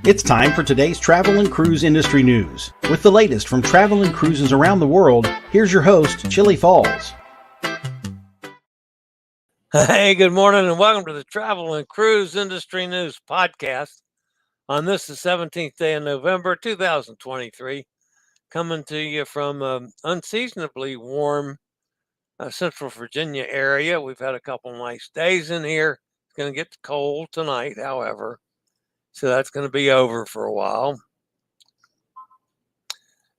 It's time for today's travel and cruise industry news. With the latest from travel and cruises around the world, here's your host, Chillie Falls. Hey, good morning and welcome to the Travel and Cruise Industry News Podcast. On this, the 17th day of November, 2023, coming to you from unseasonably warm Central Virginia area. We've had a couple nice days in here. It's going to get cold tonight, however, so that's going to be over for a while.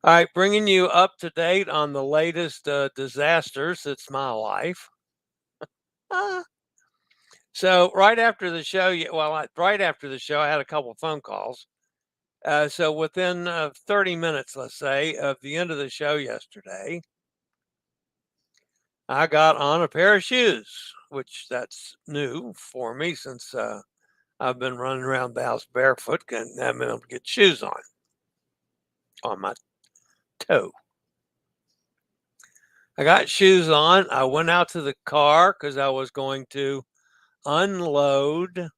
All right, bringing you up to date on the latest disasters. It's my life. So right after the show, right after the show, I had a couple of phone calls. So within 30 minutes, let's say, of the end of the show yesterday, I got on a pair of shoes, which that's new for me since I've been running around the house barefoot and haven't been able to get shoes on my toe. I got shoes on. I went out to the car because I was going to unload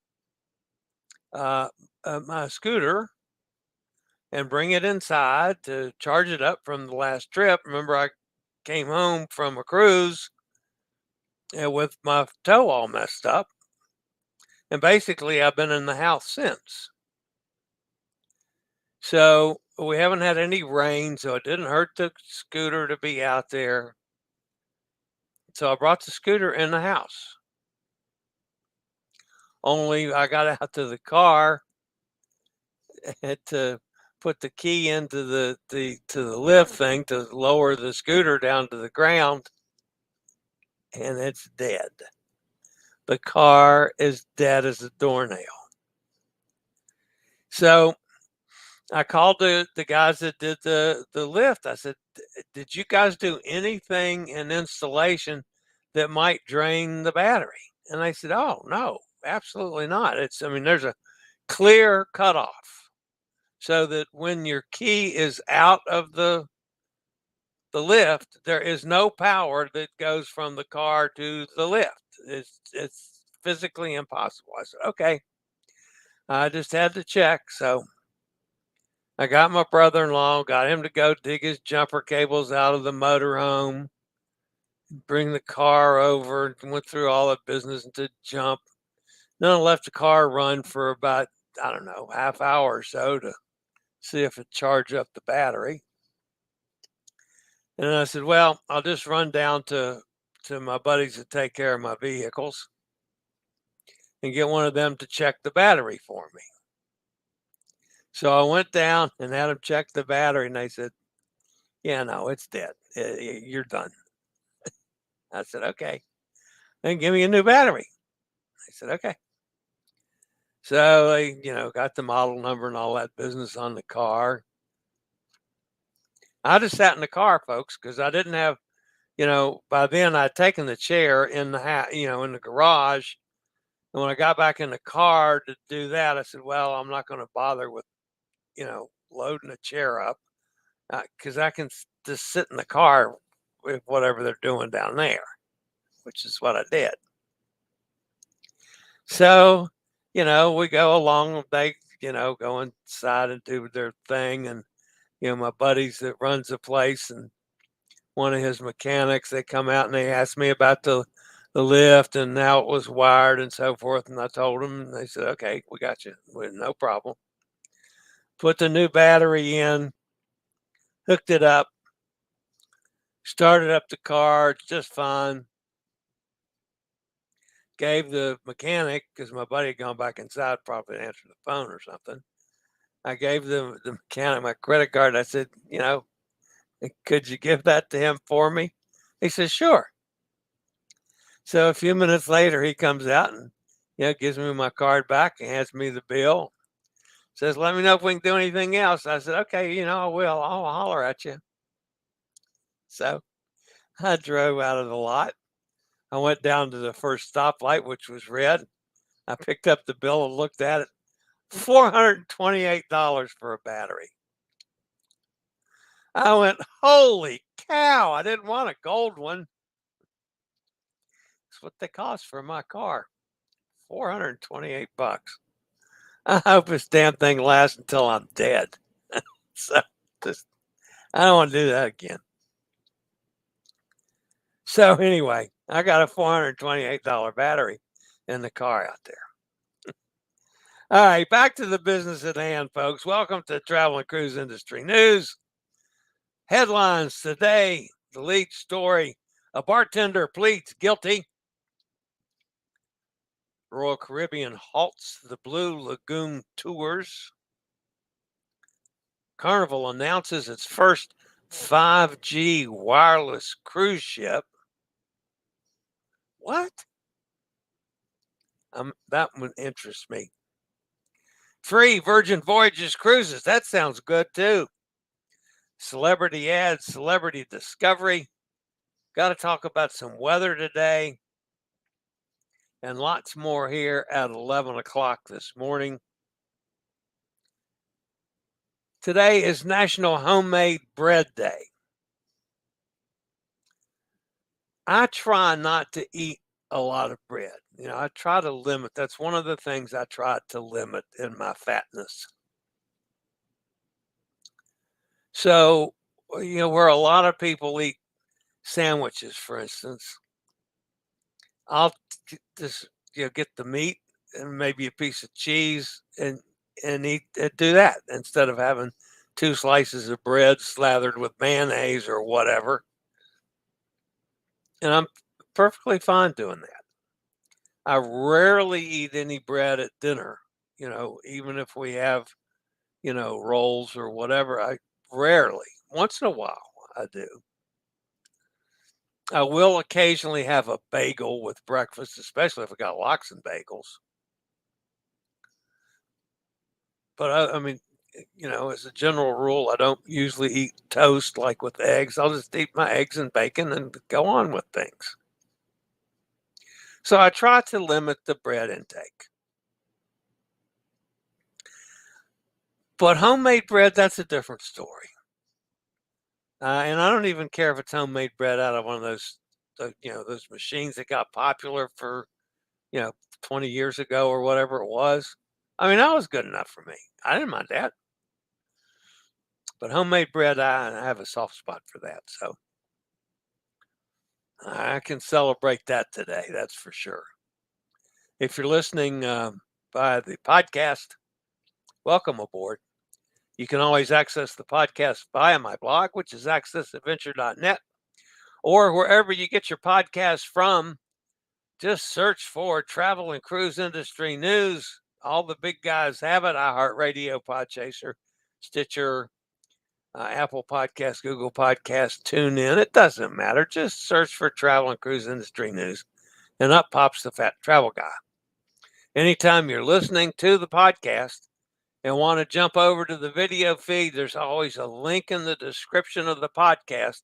my scooter and bring it inside to charge it up from the last trip. Remember, I came home from a cruise with my toe all messed up. And basically, I've been in the house since. So we haven't had any rain, so it didn't hurt the scooter to be out there. So I brought the scooter in the house. Only I got out to the car to put the key into the lift thing to lower the scooter down to the ground, and it's dead. The car is dead as a doornail. So I called the guys that did the lift. I said, did you guys do anything in installation that might drain the battery? And they said, oh, no, absolutely not. There's a clear cutoff so that when your key is out of the lift, there is no power that goes from the car to the lift. It's physically impossible. I said, okay. I just had to check. So I got my brother-in-law, got him to go dig his jumper cables out of the motorhome, bring the car over, went through all the business to jump. Then I left the car run for about, I don't know, half hour or so to see if it charged up the battery. And I said, well, I'll just run down to my buddies that take care of my vehicles and get one of them to check the battery for me. So I went down and had them check the battery, and they said, yeah, no, it's dead. You're done. I said, okay, then give me a new battery. I said, okay. So they, got the model number and all that business on the car. I just sat in the car, folks, because I didn't have, by then I'd taken the chair in the in the garage. And when I got back in the car to do that, I said, well, I'm not going to bother with, loading a chair up because I can just sit in the car with whatever they're doing down there, which is what I did. So, we go along, they, go inside and do their thing. And, my buddies that runs the place and one of his mechanics, they come out and they ask me about the lift and how it was wired and so forth. And I told them, and they said, okay, we got you. No problem. Put the new battery in, hooked it up, started up the car just fine. Gave the mechanic, because my buddy had gone back inside, probably to answer the phone or something. I gave the mechanic my credit card. I said, could you give that to him for me? He said, sure. So a few minutes later, he comes out and, gives me my card back and hands me the bill. Says, let me know if we can do anything else. I said, okay, I will. I'll holler at you. So I drove out of the lot. I went down to the first stoplight, which was red. I picked up the bill and looked at it. $428 for a battery. I went, holy cow, I didn't want a gold one. That's what they cost for my car. $428. I hope this damn thing lasts until I'm dead. So just, I don't want to do that again. So anyway, I got a $428 battery in the car out there. All right, back to the business at hand, folks. Welcome to Travel and Cruise Industry News. Headlines today, the lead story, a bartender pleads guilty. Royal Caribbean halts the Blue Lagoon tours. Carnival announces its first 5G wireless cruise ship. What? That would interest me. Free Virgin Voyages cruises. That sounds good too. Celebrity ads, celebrity discovery. Got to talk about some weather today. And lots more here at 11 o'clock this morning. Today is National Homemade Bread Day. I try not to eat a lot of bread. I try to limit. That's one of the things I try to limit in my fatness. So, where a lot of people eat sandwiches, for instance, I'll just get the meat and maybe a piece of cheese and eat and do that instead of having 2 slices of bread slathered with mayonnaise or whatever. And I'm perfectly fine doing that. I rarely eat any bread at dinner, even if we have, rolls or whatever. I rarely, once in a while, I do. I will occasionally have a bagel with breakfast, especially if I got lox and bagels. But I mean, as a general rule, I don't usually eat toast like with eggs. I'll just eat my eggs and bacon and go on with things. So I try to limit the bread intake. But homemade bread, that's a different story. And I don't even care if it's homemade bread out of one of those machines that got popular for, 20 years ago or whatever it was. I mean, that was good enough for me. I didn't mind that. But homemade bread, I have a soft spot for that. So I can celebrate that today. That's for sure. If you're listening by the podcast, welcome aboard. You can always access the podcast via my blog, which is accessadventure.net, or wherever you get your podcasts from. Just search for Travel and Cruise Industry News. All the big guys have it. iHeartRadio, Podchaser, Stitcher, Apple Podcasts, Google Podcasts, TuneIn. It doesn't matter. Just search for Travel and Cruise Industry News, and up pops the Fat Travel Guy. Anytime you're listening to the podcast and want to jump over to the video feed, there's always a link in the description of the podcast.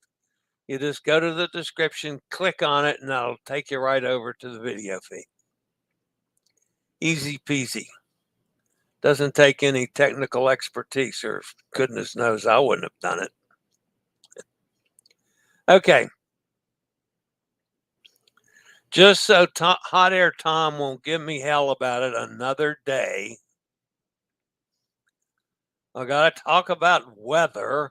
You just go to the description, click on it, and that'll take you right over to the video feed. Easy peasy. Doesn't take any technical expertise, or goodness knows I wouldn't have done it. Okay. Just so Hot Air Tom won't give me hell about it another day, I got to talk about weather.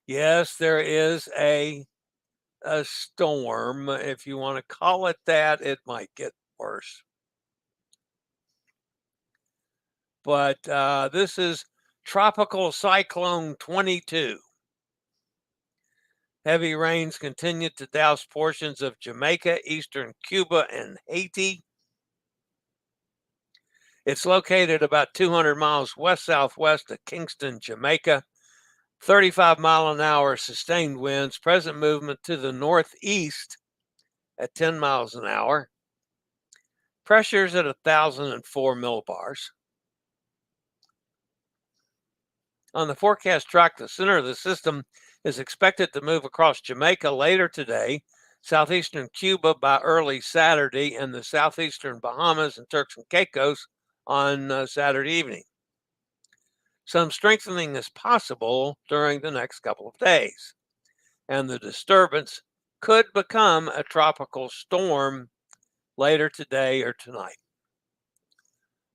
Yes, there is a storm. If you want to call it that, it might get worse. But this is Tropical Cyclone 22. Heavy rains continue to douse portions of Jamaica, eastern Cuba, and Haiti. It's located about 200 miles west-southwest of Kingston, Jamaica. 35-mile-an-hour sustained winds, present movement to the northeast at 10 miles an hour. Pressures at 1,004 millibars. On the forecast track, the center of the system is expected to move across Jamaica later today, southeastern Cuba by early Saturday, and the southeastern Bahamas and Turks and Caicos on Saturday evening. Some strengthening is possible during the next couple of days, and the disturbance could become a tropical storm later today or tonight.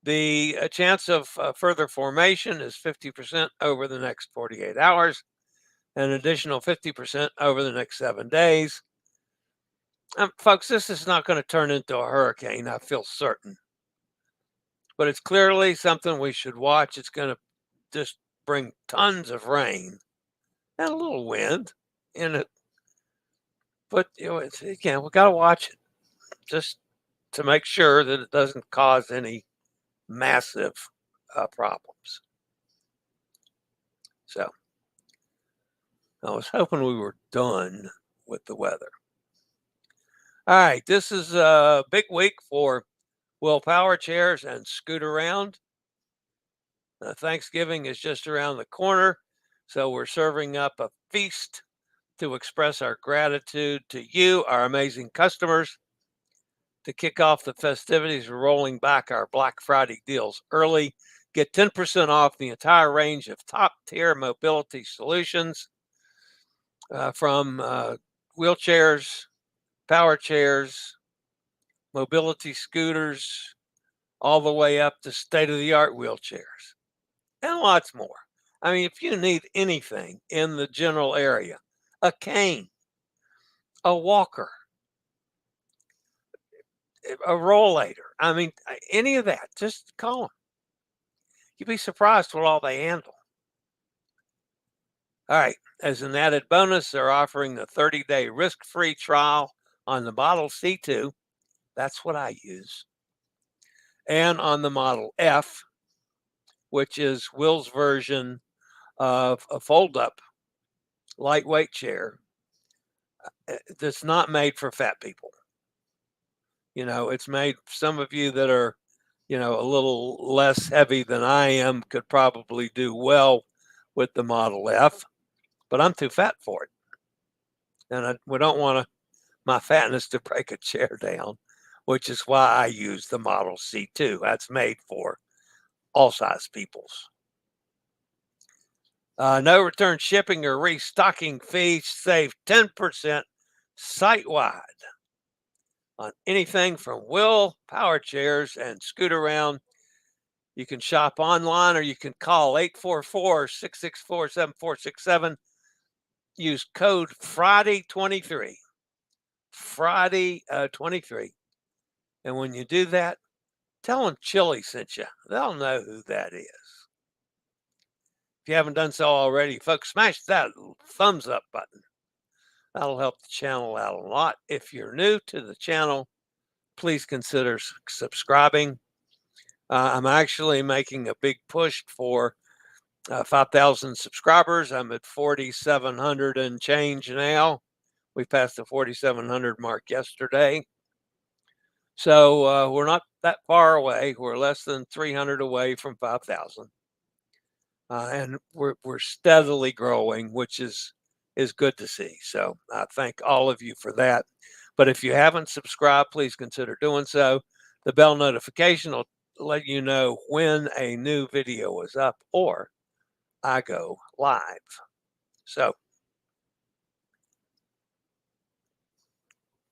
The chance of further formation is 50% over the next 48 hours, an additional 50% over the next 7 days. Folks, this is not going to turn into a hurricane, I feel certain. But it's clearly something we should watch. It's going to just bring tons of rain and a little wind in it. But, again, we got to watch it just to make sure that it doesn't cause any massive problems. So I was hoping we were done with the weather. All right, this is a big week for Will Power Chairs and Scoot Around. Thanksgiving is just around the corner, so we're serving up a feast to express our gratitude to you, our amazing customers. To kick off the festivities, we're rolling back our Black Friday deals early. Get 10% off the entire range of top-tier mobility solutions from wheelchairs, power chairs, mobility scooters, all the way up to state-of-the-art wheelchairs, and lots more. I mean, if you need anything in the general area, a cane, a walker, a rollator, I mean, any of that, just call them. You'd be surprised what all they handle. All right, as an added bonus, they're offering the 30-day risk-free trial on the Model C2. That's what I use. And on the Model F, which is Will's version of a fold-up lightweight chair that's not made for fat people. It's made, some of you that are, a little less heavy than I am could probably do well with the Model F, but I'm too fat for it. And we don't want my fatness to break a chair down, which is why I use the Model C2. That's made for all size peoples. No return shipping or restocking fees. Save 10% site-wide on anything from Will Power Chairs and Scoot Around. You can shop online or you can call 844-664-7467. Use code Friday23. Friday23. And when you do that, tell them Chillie sent you. They'll know who that is. If you haven't done so already, folks, smash that thumbs up button. That'll help the channel out a lot. If you're new to the channel, please consider subscribing. I'm actually making a big push for 5,000 subscribers. I'm at 4,700 and change now. We passed the 4,700 mark yesterday. So we're not that far away. We're less than 300 away from 5,000. And we're steadily growing, which is good to see. So I thank all of you for that. But if you haven't subscribed, please consider doing so. The bell notification will let you know when a new video is up or I go live. So,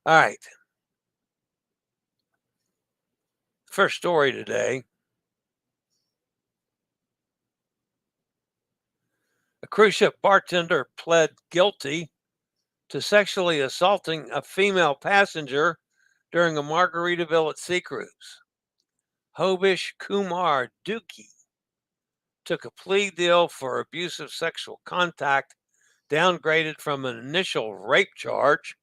all right. First story today. A cruise ship bartender pled guilty to sexually assaulting a female passenger during a Margaritaville at sea cruise. Hoobesh Kumar Dookhy took a plea deal for abusive sexual contact, downgraded from an initial rape charge.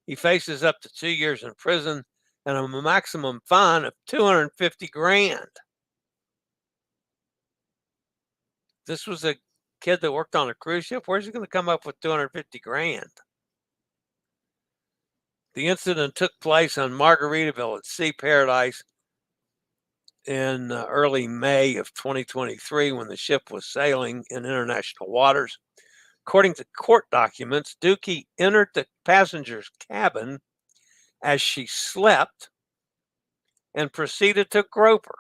He faces up to 2 years in prison and a maximum fine of $250,000. This was a kid that worked on a cruise ship. Where's he going to come up with $250,000? The incident took place on Margaritaville at Sea Paradise in early May of 2023 when the ship was sailing in international waters. According to court documents, Dookhy entered the passenger's cabin as she slept and proceeded to grope her.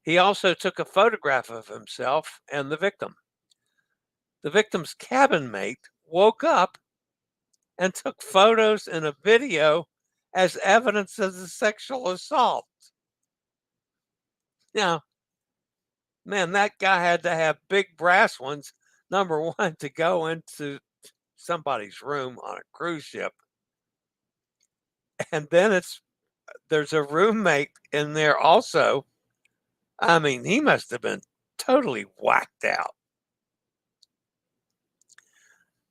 He also took a photograph of himself and the victim. The victim's cabin mate woke up and took photos and a video as evidence of the sexual assault. Now, man, that guy had to have big brass ones, number one, to go into somebody's room on a cruise ship. And then there's a roommate in there also. I mean, he must have been totally whacked out.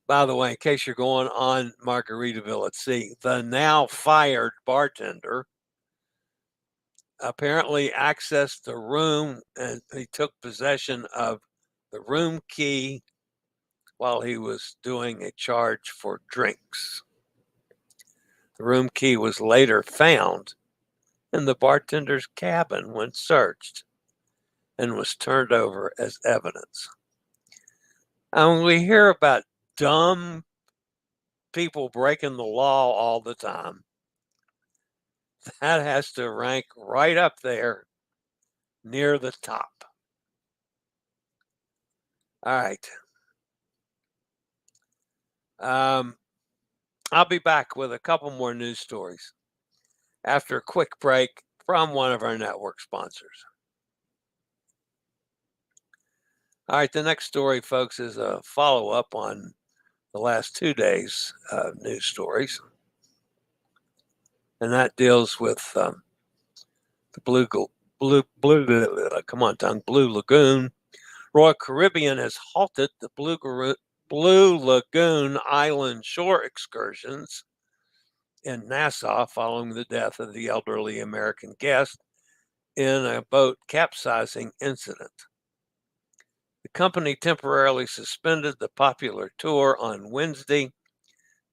By the way, in case you're going on Margaritaville at sea, the now fired bartender apparently accessed the room and he took possession of the room key while he was doing a charge for drinks. The room key was later found in the bartender's cabin when searched and was turned over as evidence. And we hear about dumb people breaking the law all the time. That has to rank right up there near the top. All right. I'll be back with a couple more news stories after a quick break from one of our network sponsors. All right, the next story, folks, is a follow-up on the last 2 days' news stories. And that deals with the Blue Lagoon. Royal Caribbean has halted the Blue Lagoon Island shore excursions in Nassau following the death of the elderly American guest in a boat capsizing incident. The company temporarily suspended the popular tour on Wednesday,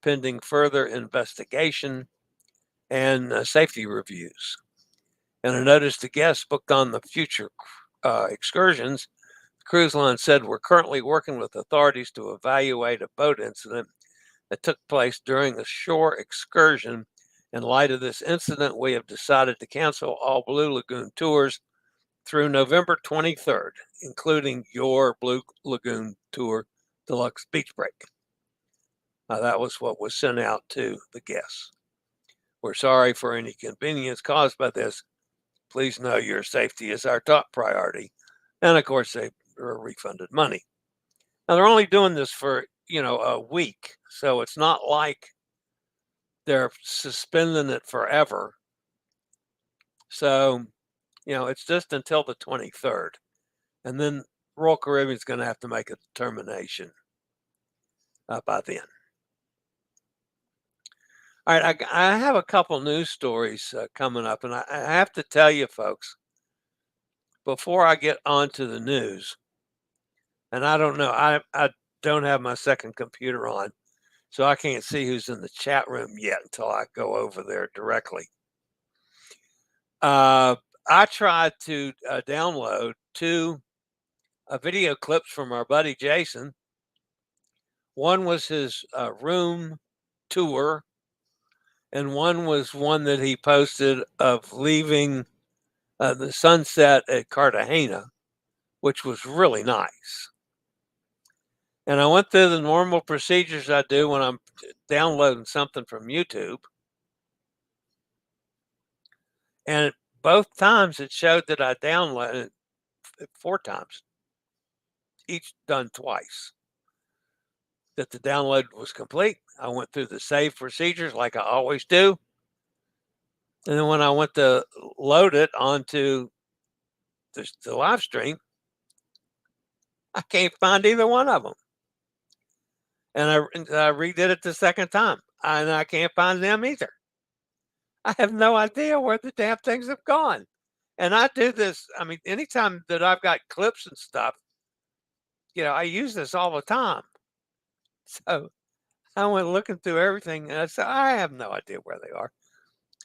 pending further investigation and safety reviews. In a notice to guests booked on the future excursions, the cruise line said, "We're currently working with authorities to evaluate a boat incident that took place during the shore excursion. In light of this incident, we have decided to cancel all Blue Lagoon tours through November 23rd, including your Blue Lagoon Tour Deluxe Beach Break." That was what was sent out to the guests. "We're sorry for any inconvenience caused by this. Please know your safety is our top priority." And of course, they were refunded money. Now, they're only doing this for, a week. So it's not like they're suspending it forever. So, it's just until the 23rd. And then Royal Caribbean is going to have to make a determination by then. All right, I have a couple news stories coming up, and I have to tell you, folks, before I get on to the news, and I don't know, I don't have my second computer on, so I can't see who's in the chat room yet until I go over there directly. I tried to download 2 video clips from our buddy Jason. One was his room tour, and one was one that he posted of leaving the sunset at Cartagena, which was really nice. And I went through the normal procedures I do when I'm downloading something from YouTube. And both times it showed that I downloaded 4 times, each done twice, that the download was complete. I went through the save procedures like I always do. And then when I went to load it onto the live stream, I can't find either one of them. And I redid it the second time, and I can't find them either. I have no idea where the damn things have gone. And I do this, I mean, anytime that I've got clips and stuff, I use this all the time. So I went looking through everything, and I said, I have no idea where they are.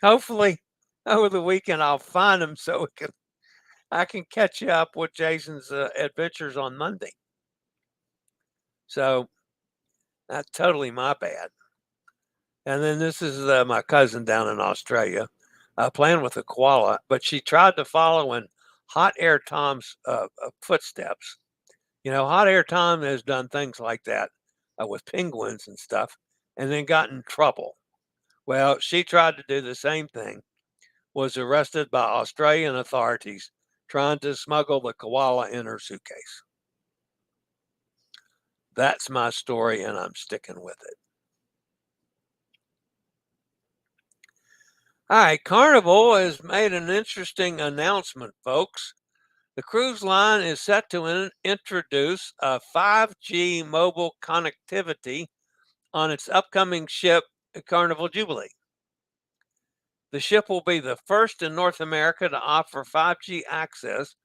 Hopefully, over the weekend, I'll find them so I can catch up with Jason's adventures on Monday. So that's totally my bad. And then this is my cousin down in Australia, playing with a koala, but she tried to follow in Hot Air Tom's footsteps. Hot Air Tom has done things like that with penguins and stuff, and then got in trouble. Well, she tried to do the same thing, was arrested by Australian authorities, trying to smuggle the koala in her suitcase. That's my story, and I'm sticking with it. All right, Carnival has made an interesting announcement, folks. The cruise line is set to introduce a 5G mobile connectivity on its upcoming ship, Carnival Jubilee. The ship will be the first in North America to offer 5G access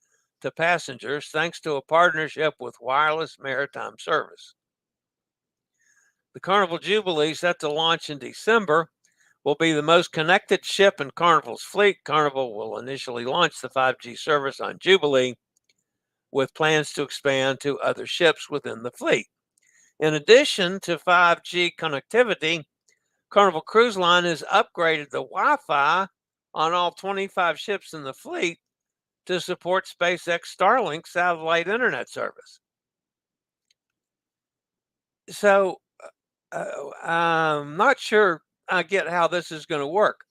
to passengers thanks to a partnership with Wireless Maritime Service. The Carnival Jubilee, set to launch in December, will be the most connected ship in Carnival's fleet. Carnival will initially launch the 5G service on Jubilee, with plans to expand to other ships within the fleet. In addition to 5G connectivity, Carnival Cruise Line has upgraded the Wi-Fi on all 25 ships in the fleet to support SpaceX Starlink satellite internet service. So I'm not sure I get how this is going to work.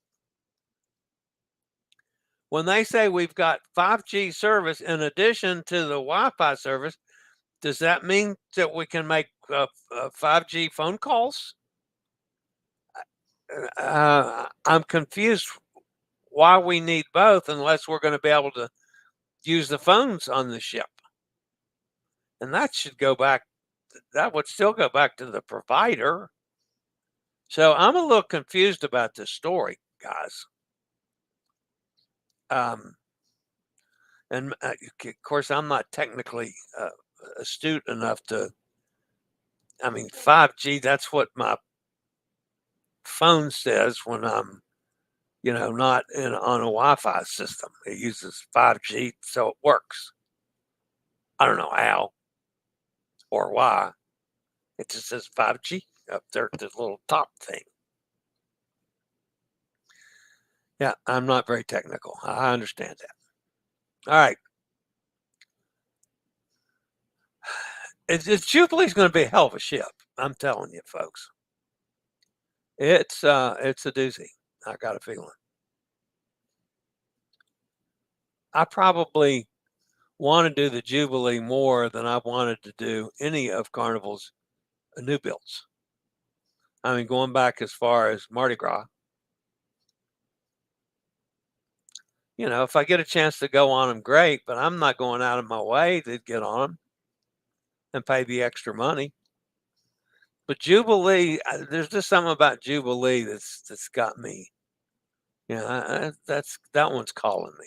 When they say we've got 5G service in addition to the Wi-Fi service, does that mean that we can make 5G phone calls? I'm confused why we need both unless we're going to be able to use the phones on the ship. And that would still go back to the provider. So I'm a little confused about this story, guys. And of course, I'm not technically astute enough to. 5G, that's what my phone says when I'm, not on a Wi-Fi system. It uses 5G, so it works. I don't know how or why. It just says 5G up there, this little top thing. Yeah, I'm not very technical. I understand that. All right. Jubilee's going to be a hell of a ship. I'm telling you, folks. It's a doozy. I got a feeling. I probably want to do the Jubilee more than I wanted to do any of Carnival's new builds. Going back as far as Mardi Gras. If I get a chance to go on them, great, but I'm not going out of my way to get on them and pay the extra money. But Jubilee, there's just something about Jubilee that's got me. That one's calling me.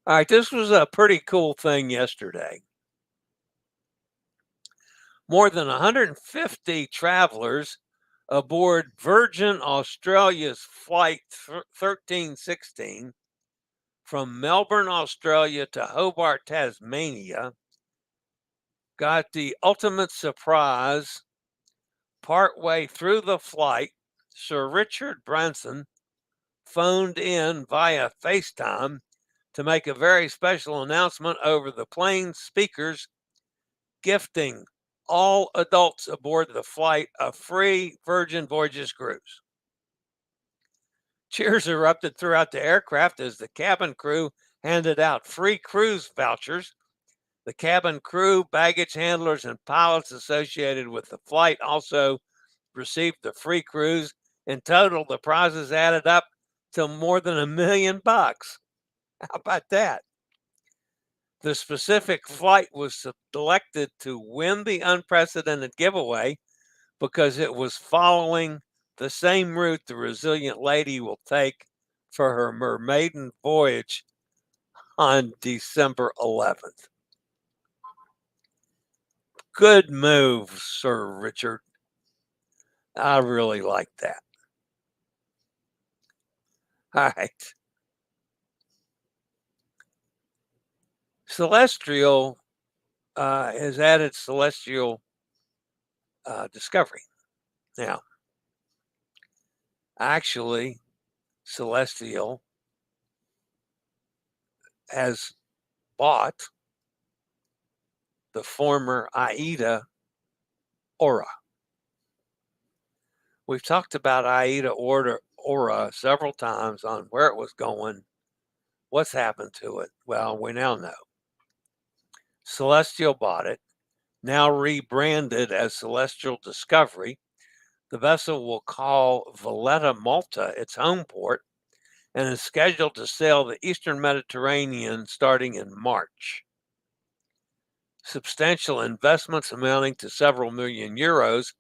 All right, this was a pretty cool thing yesterday. More than 150 travelers aboard Virgin Australia's Flight 1316 from Melbourne, Australia to Hobart, Tasmania, got the ultimate surprise. Partway through the flight, Sir Richard Branson phoned in via FaceTime to make a very special announcement over the plane speakers, gifting all adults aboard the flight a free Virgin Voyages cruise. Cheers erupted throughout the aircraft as the cabin crew handed out free cruise vouchers. The cabin crew, baggage handlers, and pilots associated with the flight also received the free cruise. In total, the prizes added up to more than $1 million. How about that? The specific flight was selected to win the unprecedented giveaway because it was following the same route the resilient lady will take for her mermaiden voyage on December 11th. Good move, Sir Richard. I really like that. All right. Celestyal has added Celestyal Discovery. Now, actually, Celestyal has bought the former AIDA Aura. We've talked about AIDA Aura several times on where it was going What's happened to it? Well, we now know. Celestyal bought it, now rebranded as Celestyal Discovery. The vessel will call Valletta, Malta, its home port, and is scheduled to sail the Eastern Mediterranean starting in March. Substantial investments amounting to several million euros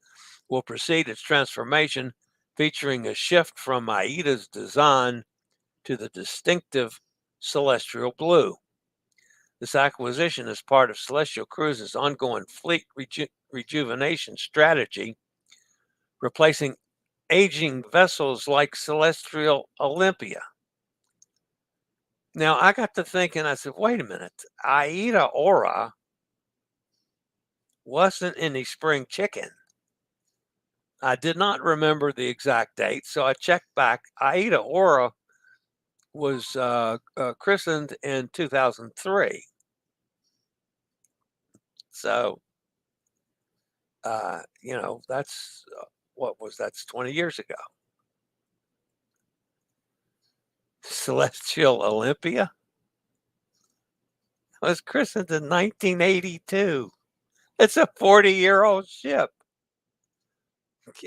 will precede its transformation, featuring a shift from AIDA's design to the distinctive celestial blue. This acquisition is part of Celestyal Cruises' ongoing fleet rejuvenation strategy, replacing aging vessels like Celestial Olympia. Now, I got to thinking, I said, wait a minute, Aida Aura wasn't any spring chicken. I did not remember the exact date, so I checked back. Aida Aura was christened in 2003. So, that's that's 20 years ago. Celestial Olympia was christened in 1982. It's a 40-year-old ship.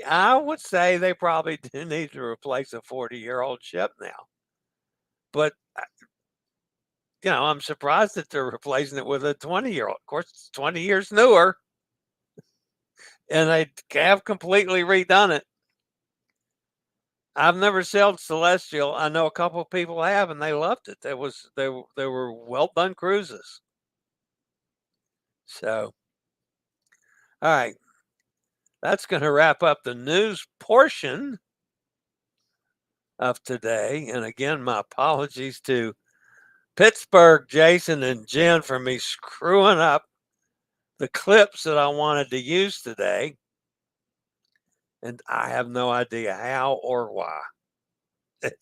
I would say they probably do need to replace a 40-year-old ship now. But, I'm surprised that they're replacing it with a 20-year-old. Of course, it's 20 years newer. And they have completely redone it. I've never sailed Celestyal. I know a couple of people have, and they loved it. They were well done cruises. So, all right, that's going to wrap up the news portion of today. And again, my apologies to Pittsburgh, Jason, and Jen for me screwing up the clips that I wanted to use today. And I have no idea how or why. And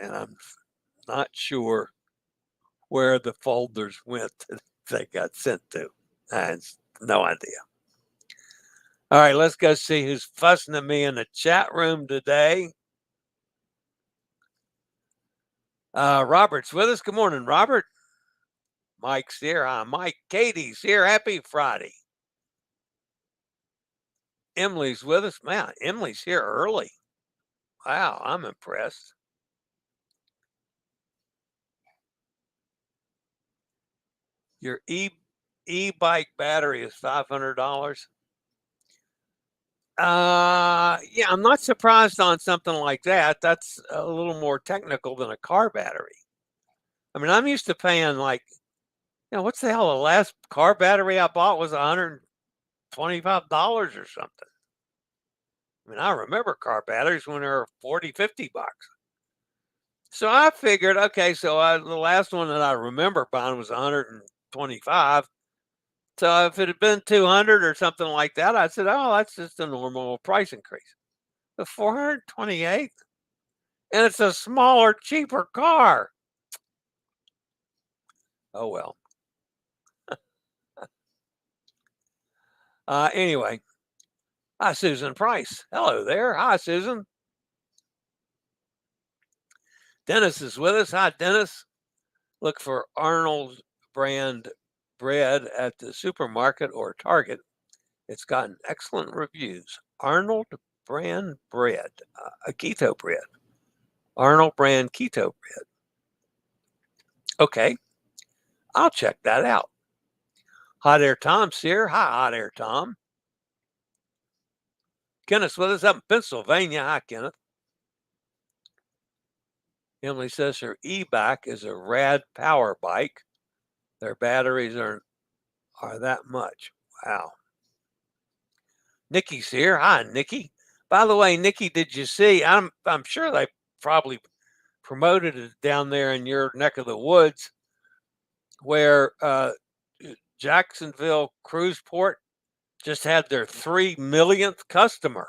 I'm not sure where the folders went that they got sent to. I have no idea. All right, let's go see who's fussing at me in the chat room today. Robert's with us. Good morning, Robert. Mike's here. Hi, Mike. Katie's here. Happy Friday. Emily's with us. Man, Emily's here early. Wow, I'm impressed. Your e-bike battery is $500. Yeah, I'm not surprised on something like that. That's a little more technical than a car battery. I mean, I'm used to paying what's the hell? The last car battery I bought was $125 or something. I mean, I remember car batteries when they were $40, $50. So I figured, okay, so the last one that I remember buying was $125. So if it had been 200 or something like that, I said, oh, that's just a normal price increase. The 428, and it's a smaller, cheaper car. Oh, well. Anyway, hi, Susan Price. Hello there. Hi, Susan. Dennis is with us. Hi, Dennis. Look for Arnold brand bread at the supermarket or Target. It's gotten excellent reviews. Arnold brand bread, a keto bread. Arnold brand keto bread. Okay, I'll check that out. Hot Air Tom's here. Hi, Hot Air Tom. Kenneth's with us up in Pennsylvania. Hi, Kenneth. Emily says her e-bike is a rad power bike. Their batteries are that much. Wow. Nikki's here. Hi, Nikki. By the way, Nikki, did you see? I'm sure they probably promoted it down there in your neck of the woods, where Jacksonville Cruise Port just had their 3 millionth customer.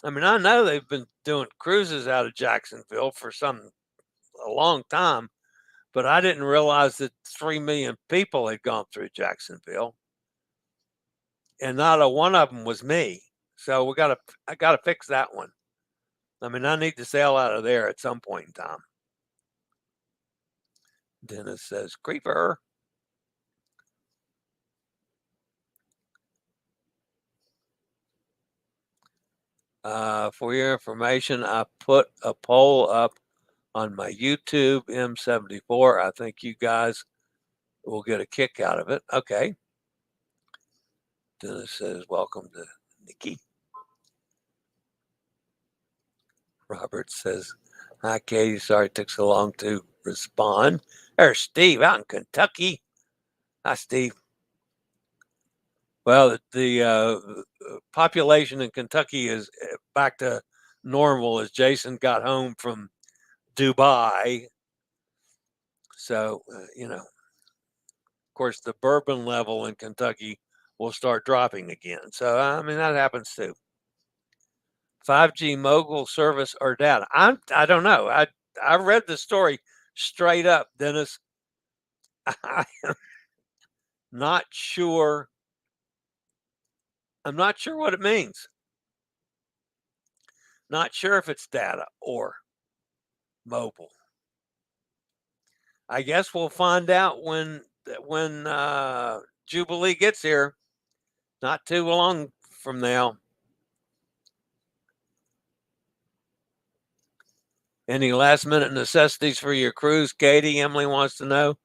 I mean, I know they've been doing cruises out of Jacksonville for a long time, but I didn't realize that 3 million people had gone through Jacksonville, and not a one of them was me. So I got to fix that one. I mean, I need to sail out of there at some point in time. Dennis says, creeper. For your information, I put a poll up on my YouTube M74. I think you guys will get a kick out of it. Okay. Dennis says, welcome to Nikki. Robert says, hi, Katie. Sorry it took so long to respond. There's Steve out in Kentucky. Hi, Steve. Well, the population in Kentucky is back to normal as Jason got home from Dubai. So, of course, the bourbon level in Kentucky will start dropping again. So, I mean, that happens too. 5G mogul service or data? I don't know. I read the story straight up, Dennis. I am not sure. I'm not sure what it means. Not sure if it's data or mobile. I guess we'll find out when Jubilee gets here. Not too long from now. Any last minute necessities for your cruise, Katie? Emily wants to know.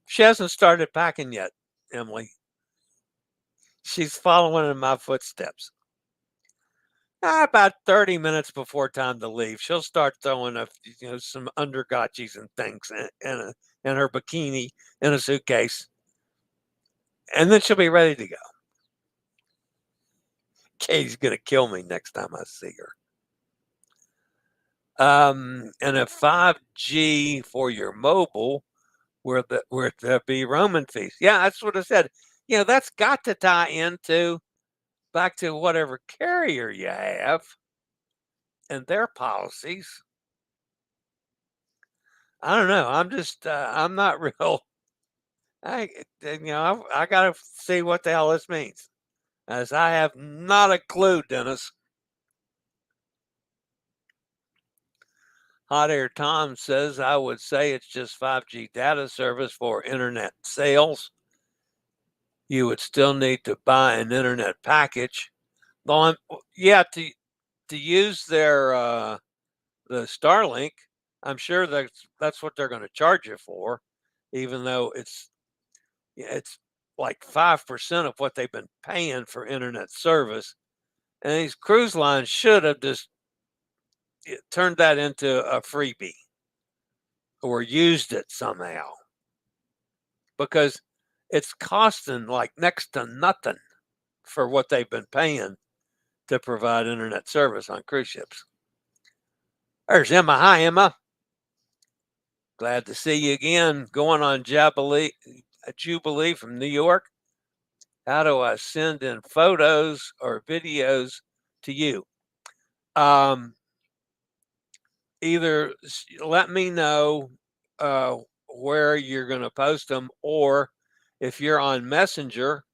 She hasn't started packing yet, Emily. She's following in my footsteps. About 30 minutes before time to leave, she'll start throwing some undergotchis and things in her bikini in a suitcase, and then she'll be ready to go. Katie's gonna kill me next time I see her. And a 5G for your mobile, where there be roaming fees. Yeah, that's what I said. That's got to tie into back to whatever carrier you have and their policies. I don't know. I'm just I'm not real. I got to see what the hell this means, as I have not a clue, Dennis. Hot Air Tom says, I would say it's just 5G data service for internet sales. You would still need to buy an internet package. To use their the Starlink, I'm sure that's what they're going to charge you for, even though it's like 5% of what they've been paying for internet service. And these cruise lines should have just turned that into a freebie or used it somehow, because it's costing like next to nothing for what they've been paying to provide internet service on cruise ships. There's Emma. Hi, Emma. Glad to see you again. Going on Jubilee from New York. How do I send in photos or videos to you? Either let me know where you're going to post them, or if you're on Messenger,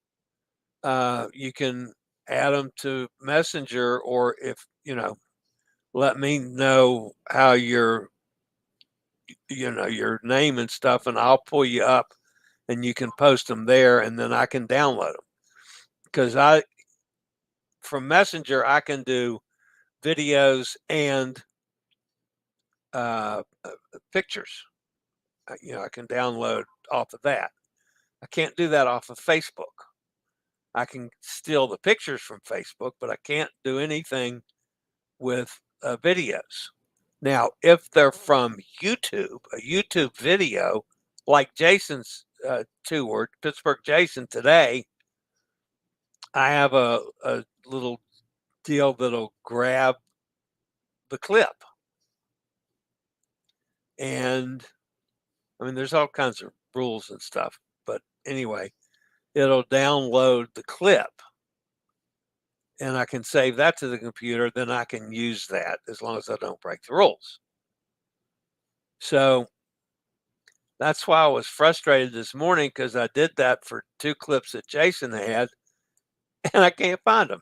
you can add them to Messenger, or if let me know how your name and stuff, and I'll pull you up and you can post them there, and then I can download them, because from Messenger I can do videos and pictures. I can download off of that. I can't do that off of Facebook. I can steal the pictures from Facebook, but I can't do anything with videos. Now, if they're from YouTube, a YouTube video, like Jason's tour, Pittsburgh Jason today, I have a little deal that'll grab the clip. And I mean, there's all kinds of rules and stuff, but anyway, it'll download the clip and I can save that to the computer. Then I can use that as long as I don't break the rules. So that's why I was frustrated this morning, because I did that for 2 clips that Jason had and I can't find them.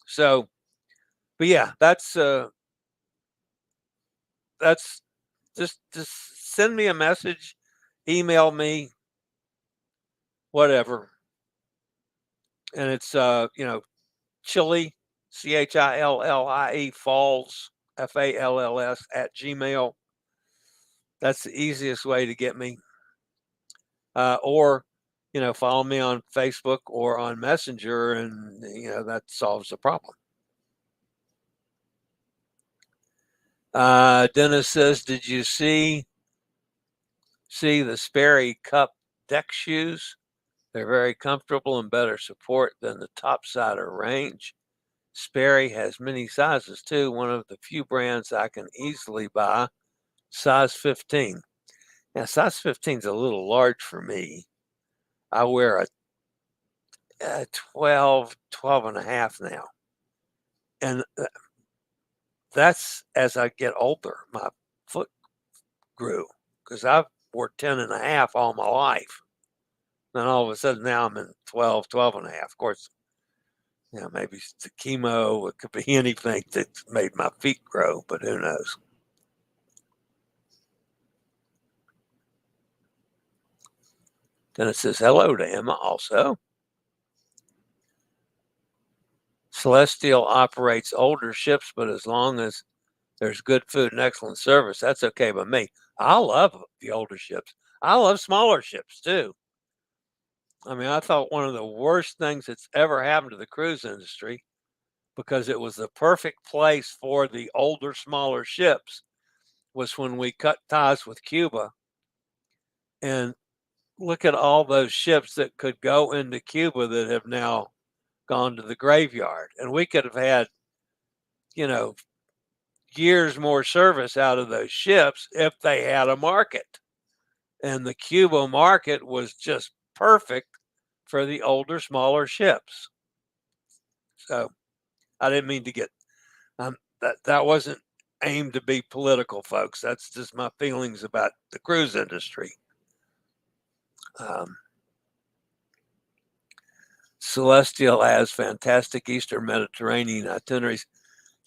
So, but yeah, that's that's just send me a message, email me, whatever. And it's Chillie, Chillie Falls, FALLS at Gmail. That's the easiest way to get me. Or follow me on Facebook or on Messenger, and that solves the problem. Dennis says, did you see the Sperry Cup deck shoes? They're very comfortable and better support than the Topsider range. Sperry has many sizes too. One of the few brands I can easily buy. Size 15. Now, size 15 is a little large for me. I wear a 12 and a half now. And that's as I get older, my foot grew, because I've wore 10 and a half all my life. Then all of a sudden now I'm in 12 and a half. Of course, maybe it's the chemo. It could be anything that's made my feet grow, but who knows? Then it says hello to Emma also. Celestyal operates older ships, but as long as there's good food and excellent service, that's okay by me. I love the older ships. I love smaller ships too. I mean, I thought one of the worst things that's ever happened to the cruise industry, because it was the perfect place for the older, smaller ships, was when we cut ties with Cuba. And look at all those ships that could go into Cuba that have now gone to the graveyard. And we could have had, years more service out of those ships if they had a market. And the Cuba market was just perfect for the older, smaller ships. So I didn't mean to get that wasn't aimed to be political, folks. That's just my feelings about the cruise industry. Celestyal has fantastic Eastern Mediterranean itineraries.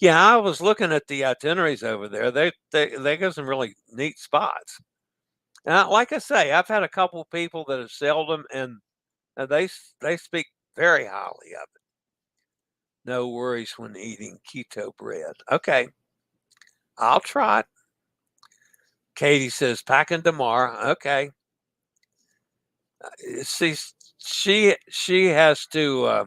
Yeah, I was looking at the itineraries over there. They got some really neat spots. And like I say, I've had a couple of people that have sailed them, and they speak very highly of it. No worries when eating keto bread. Okay, I'll try it. Katie says packing tomorrow. Okay. See, she has to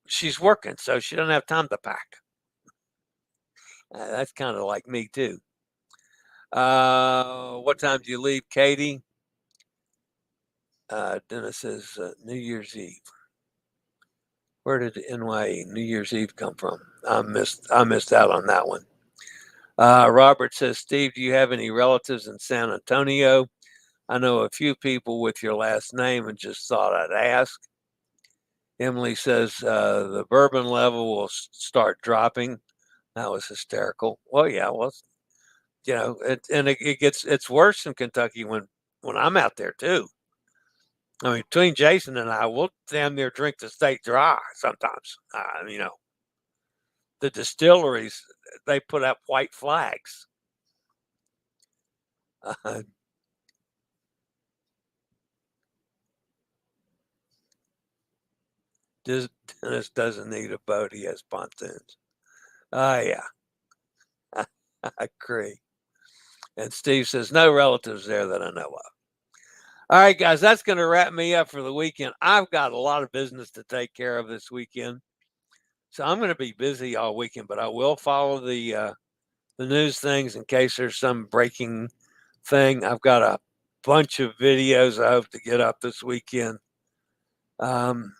she's working, so she doesn't have time to pack. That's kind of like me too. What time do you leave, Katie? Dennis says New Year's Eve. Where did NYE New Year's Eve come from? I missed out on that one. Robert says, Steve, do you have any relatives in San Antonio? I know a few people with your last name and just thought I'd ask. Emily says the bourbon level will start dropping. That was hysterical. Well, yeah, well, it's worse in Kentucky when I'm out there too. I mean, between Jason and I, we'll damn near drink the state dry sometimes. The distilleries, they put up white flags. Dennis doesn't need a boat. He has pontoons. Yeah. I agree. And Steve says, no relatives there that I know of. All right, guys, that's going to wrap me up for the weekend. I've got a lot of business to take care of this weekend. So I'm going to be busy all weekend, but I will follow the news things in case there's some breaking thing. I've got a bunch of videos I hope to get up this weekend. And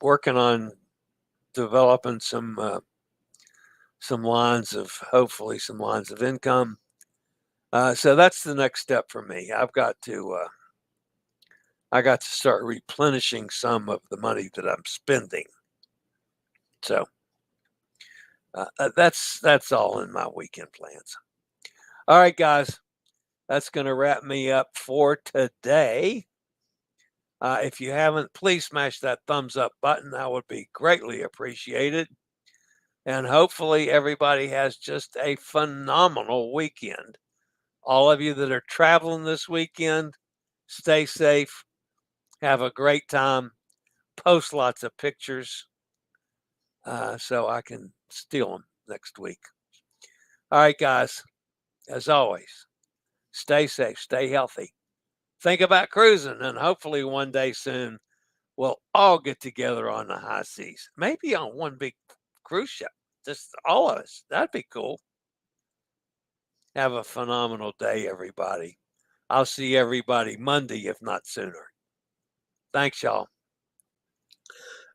working on developing some lines of income. So that's the next step for me. I got to start replenishing some of the money that I'm spending. So that's all in my weekend plans. All right, guys, that's going to wrap me up for today. If you haven't, please smash that thumbs up button. That would be greatly appreciated. And hopefully everybody has just a phenomenal weekend. All of you that are traveling this weekend, stay safe, have a great time, post lots of pictures so I can steal them next week. All right, guys, as always, stay safe, stay healthy. Think about cruising, and hopefully one day soon we'll all get together on the high seas. Maybe on one big cruise ship, just all of us. That'd be cool. Have a phenomenal day, everybody. I'll see everybody Monday, if not sooner. Thanks, y'all.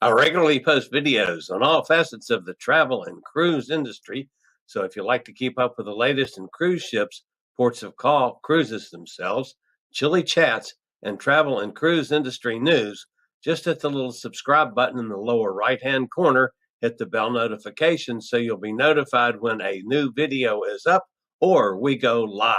I regularly post videos on all facets of the travel and cruise industry. So if you like to keep up with the latest in cruise ships, ports of call, cruises themselves, chilly chats, and travel and cruise industry news, just hit the little subscribe button in the lower right-hand corner, hit the bell notification so you'll be notified when a new video is up or we go live.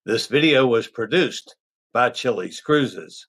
This video was produced by Chilliescruises.